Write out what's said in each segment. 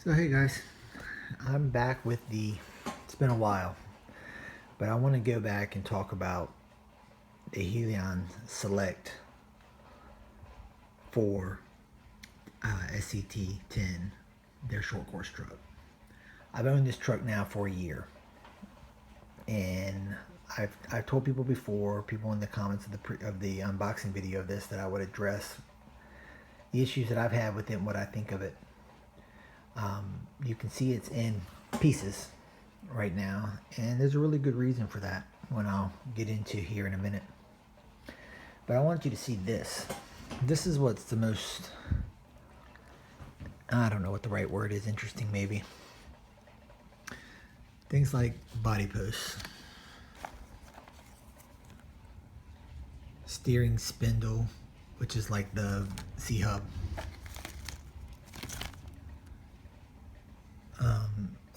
So hey guys, I'm back with it's been a while, but I want to go back and talk about the Helion Select 4 SCT-10, their short course truck. I've owned this truck now for a year, and I've told people before, people in the comments of the unboxing video of this, that I would address the issues that I've had with it and what I think of it. You can see it's in pieces right now, and there's a really good reason for that when I'll get into here in a minute. But I want you to see this. This is what's the most, I don't know what the right word is, interesting maybe. Things like body posts, steering spindle, which is like the C-hub.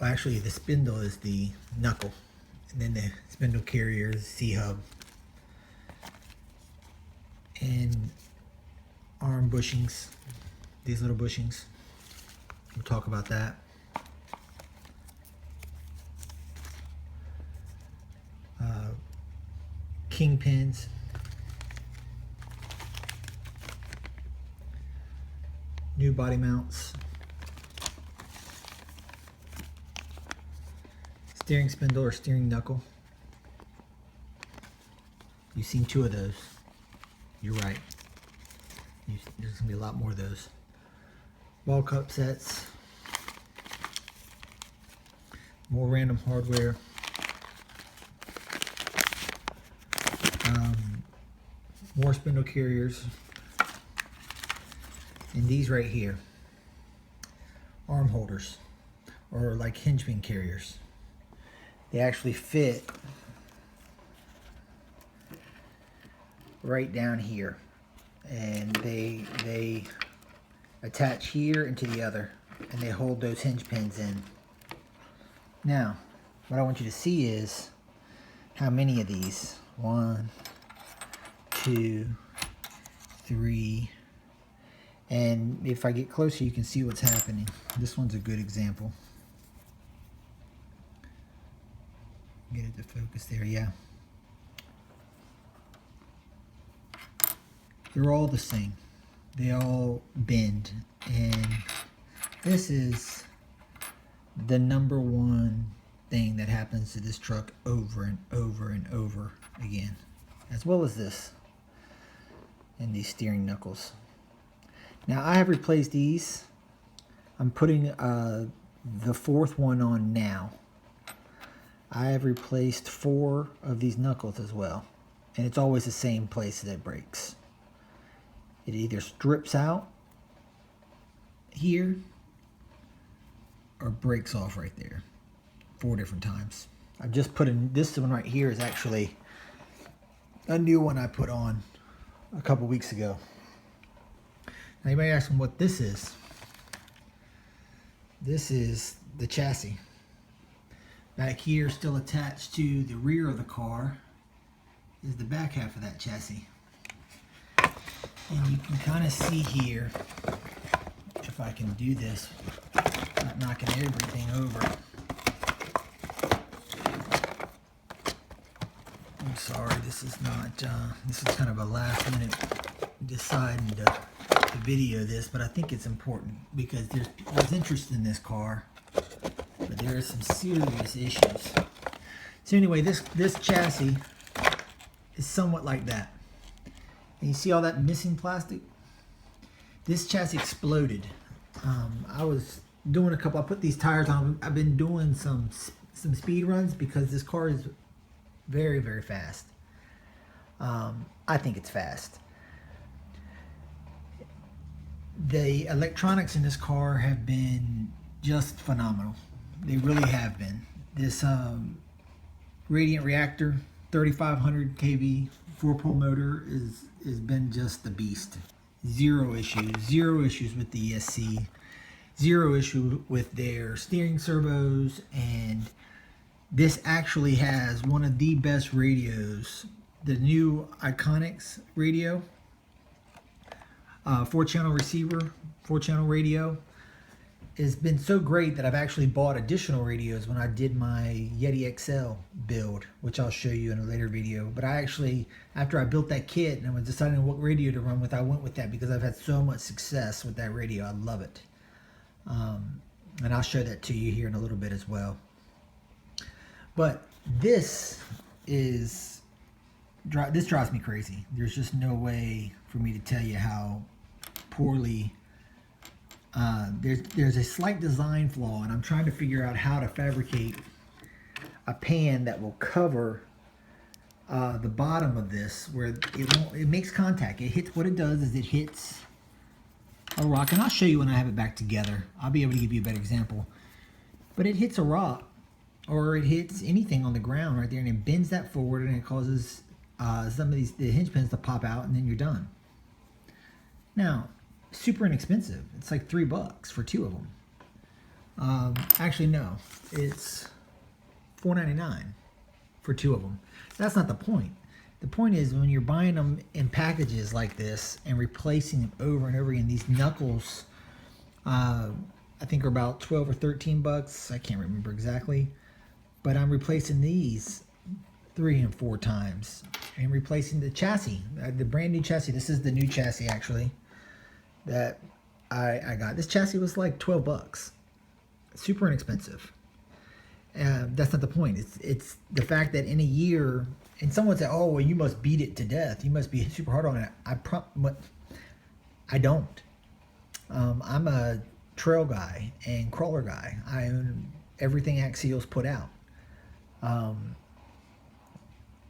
Actually, the spindle is the knuckle, and then the spindle carrier is C-hub. And arm bushings, these little bushings. We'll talk about that. Kingpins. New body mounts. Steering spindle or steering knuckle. You've seen 2 of those. You're right. There's going to be a lot more of those. Ball cup sets. More random hardware. More spindle carriers. And these right here. Arm holders. Or like hinge pin carriers. They actually fit right down here, and they attach here into the other, and they hold those hinge pins in. Now, what I want you to see is how many of these. 1, 2, 3, and if I get closer, you can see what's happening. This one's a good example. Get it to focus there, yeah. They're all the same. They all bend, and this is the #1 thing that happens to this truck over and over and over again, as well as this and these steering knuckles. Now I have replaced these. I'm putting the 4th one on now. I have replaced 4 of these knuckles as well, and it's always the same place that it breaks. It either strips out here or breaks off right there 4 different times. I've just put in, this one right here is actually a new one I put on a couple weeks ago. Now you might ask me what this is. This is the chassis. Back here, still attached to the rear of the car, is the back half of that chassis. And you can kind of see here, if I can do this, not knocking everything over. I'm sorry, this is not, this is kind of a last minute deciding to video this, but I think it's important because there's interest in this car. But there are some serious issues. So anyway, this chassis is somewhat like that. And you see all that missing plastic? This chassis exploded. I was doing I put these tires on. I've been doing some speed runs because this car is very, very fast. I think it's fast. The electronics in this car have been just phenomenal. They really have been. This radiant reactor 3500 kV 4-pole motor has been just the beast. Zero issues with the ESC, 0 issue with their steering servos, and this actually has one of the best radios, the new Iconics radio, 4-channel receiver, 4-channel radio. has been so great that I've actually bought additional radios when I did my Yeti XL build, which I'll show you in a later video. But I actually, after I built that kit and I was deciding what radio to run with, I went with that because I've had so much success with that radio. I love it. And I'll show that to you here in a little bit as well. But this drives me crazy. There's just no way for me to tell you how poorly. There's a slight design flaw, and I'm trying to figure out how to fabricate a pan that will cover the bottom of this, where it makes contact. It hits. What it does is it hits a rock, and I'll show you when I have it back together. I'll be able to give you a better example. But it hits a rock, or it hits anything on the ground right there, and it bends that forward, and it causes some of the hinge pins to pop out, and then you're done. Now, super inexpensive. It's like $3 for 2 of them. Actually, no, it's $4.99 for 2 of them. That's not the point. The point is when you're buying them in packages like this and replacing them over and over again, these knuckles, I think are about 12 or 13 bucks. I can't remember exactly, but I'm replacing these 3 and 4 times and replacing the chassis, the brand new chassis. This is the new chassis actually that I got. This chassis was like 12 bucks. Super inexpensive. That's not the point. It's the fact that in a year, and someone said, "Oh, well, you must beat it to death. You must be super hard on it." I don't. I'm a trail guy and crawler guy. I own everything Axial's put out.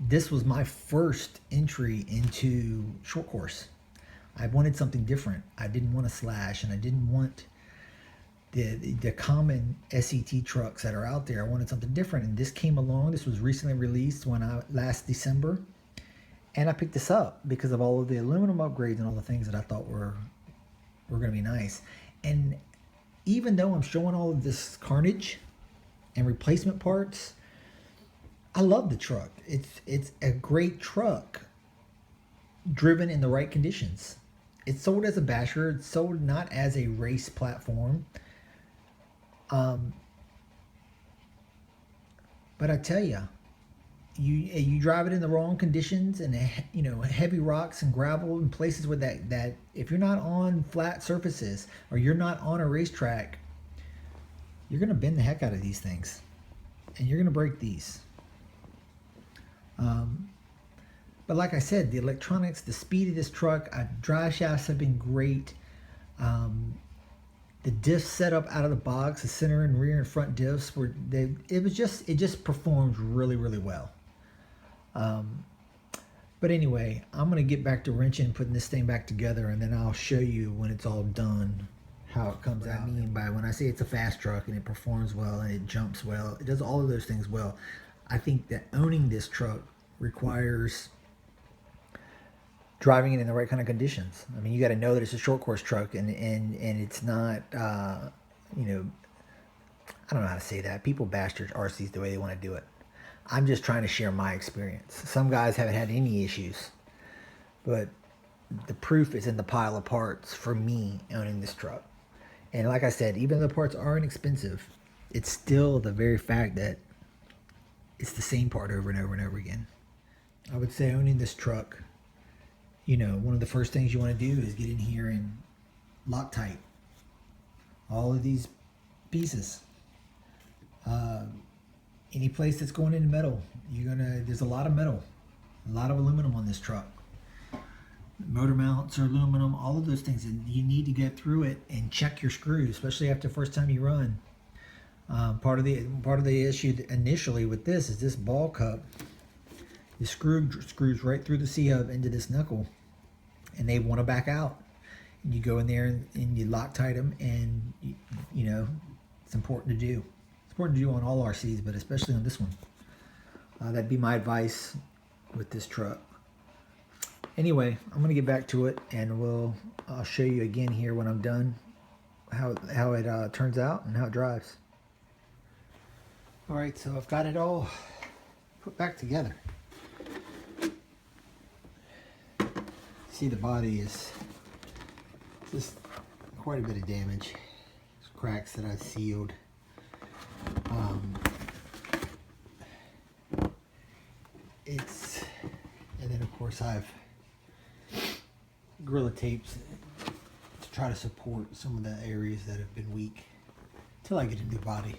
This was my first entry into short course. I wanted something different. I didn't want a slash, and I didn't want the common SET trucks that are out there. I wanted something different, and this came along. This was recently released last December, and I picked this up because of all of the aluminum upgrades and all the things that I thought were going to be nice. And even though I'm showing all of this carnage and replacement parts, I love the truck. It's a great truck driven in the right conditions. It's sold as a basher. It's sold not as a race platform. But I tell you, you drive it in the wrong conditions and heavy rocks and gravel and places with that if you're not on flat surfaces or you're not on a racetrack, you're gonna bend the heck out of these things, and you're gonna break these. But like I said, the electronics, the speed of this truck, drive shafts have been great. The diff setup out of the box, the center and rear and front diffs it just performed really, really well. But anyway, I'm gonna get back to wrenching, putting this thing back together, and then I'll show you when it's all done how it comes out. I mean by when I say it's a fast truck and it performs well and it jumps well, it does all of those things well. I think that owning this truck requires driving it in the right kind of conditions. I mean, you got to know that it's a short course truck, and it's not, I don't know how to say that. People bash their RCs the way they want to do it. I'm just trying to share my experience. Some guys haven't had any issues, but the proof is in the pile of parts for me owning this truck. And like I said, even though the parts are inexpensive, it's still the very fact that it's the same part over and over and over again. I would say owning this truck, one of the first things you want to do is get in here and Loctite all of these pieces. Any place that's going into metal, there's a lot of metal, a lot of aluminum on this truck. Motor mounts are aluminum, all of those things, and you need to get through it and check your screws, especially after the first time you run. Part of the issue initially with this is this ball cup. The screws right through the C-hub into this knuckle, and they want to back out. And you go in there and you Loctite them, and it's important to do. It's important to do on all RCs, but especially on this one. That'd be my advice with this truck. Anyway, I'm gonna get back to it, and I'll show you again here when I'm done how it turns out and how it drives. All right, so I've got it all put back together. See, the body is just quite a bit of damage. There's cracks that I sealed. And then of course I've Gorilla tapes to try to support some of the areas that have been weak till I get a new body.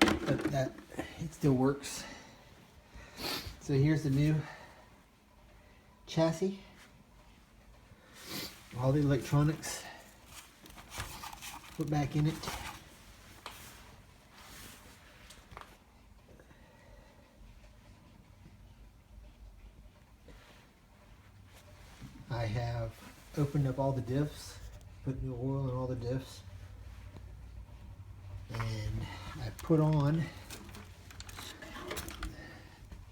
But that, it still works. So here's the new chassis. All the electronics put back in it. I have opened up all the diffs, put new oil in all the diffs, and I put on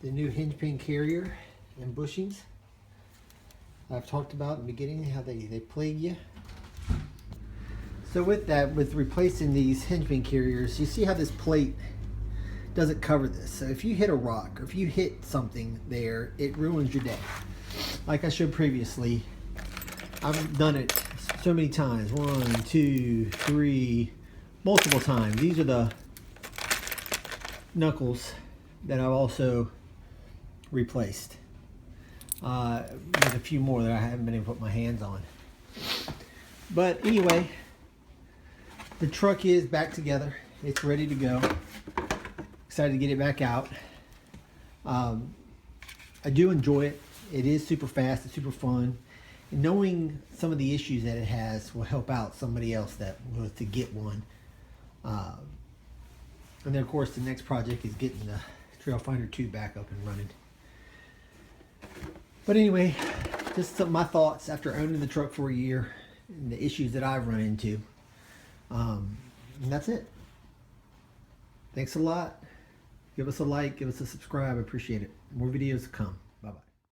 the new hinge pin carrier and bushings. I've talked about in the beginning how they plague you. So with that, with replacing these hinge pin carriers, you see how this plate doesn't cover this. So if you hit a rock or if you hit something there, it ruins your day. Like I showed previously, I've done it so many times. 1, 2, 3, multiple times. These are the knuckles that I've also replaced. There's a few more that I haven't been able to put my hands on. But anyway, the truck is back together. It's ready to go. Excited to get it back out. I do enjoy it. It is super fast. It's super fun. And knowing some of the issues that it has will help out somebody else that was to get one. And then of course the next project is getting the Trail Finder 2 back up and running. But anyway, just some of my thoughts after owning the truck for a year and the issues that I've run into. And that's it. Thanks a lot. Give us a like, give us a subscribe. I appreciate it. More videos to come.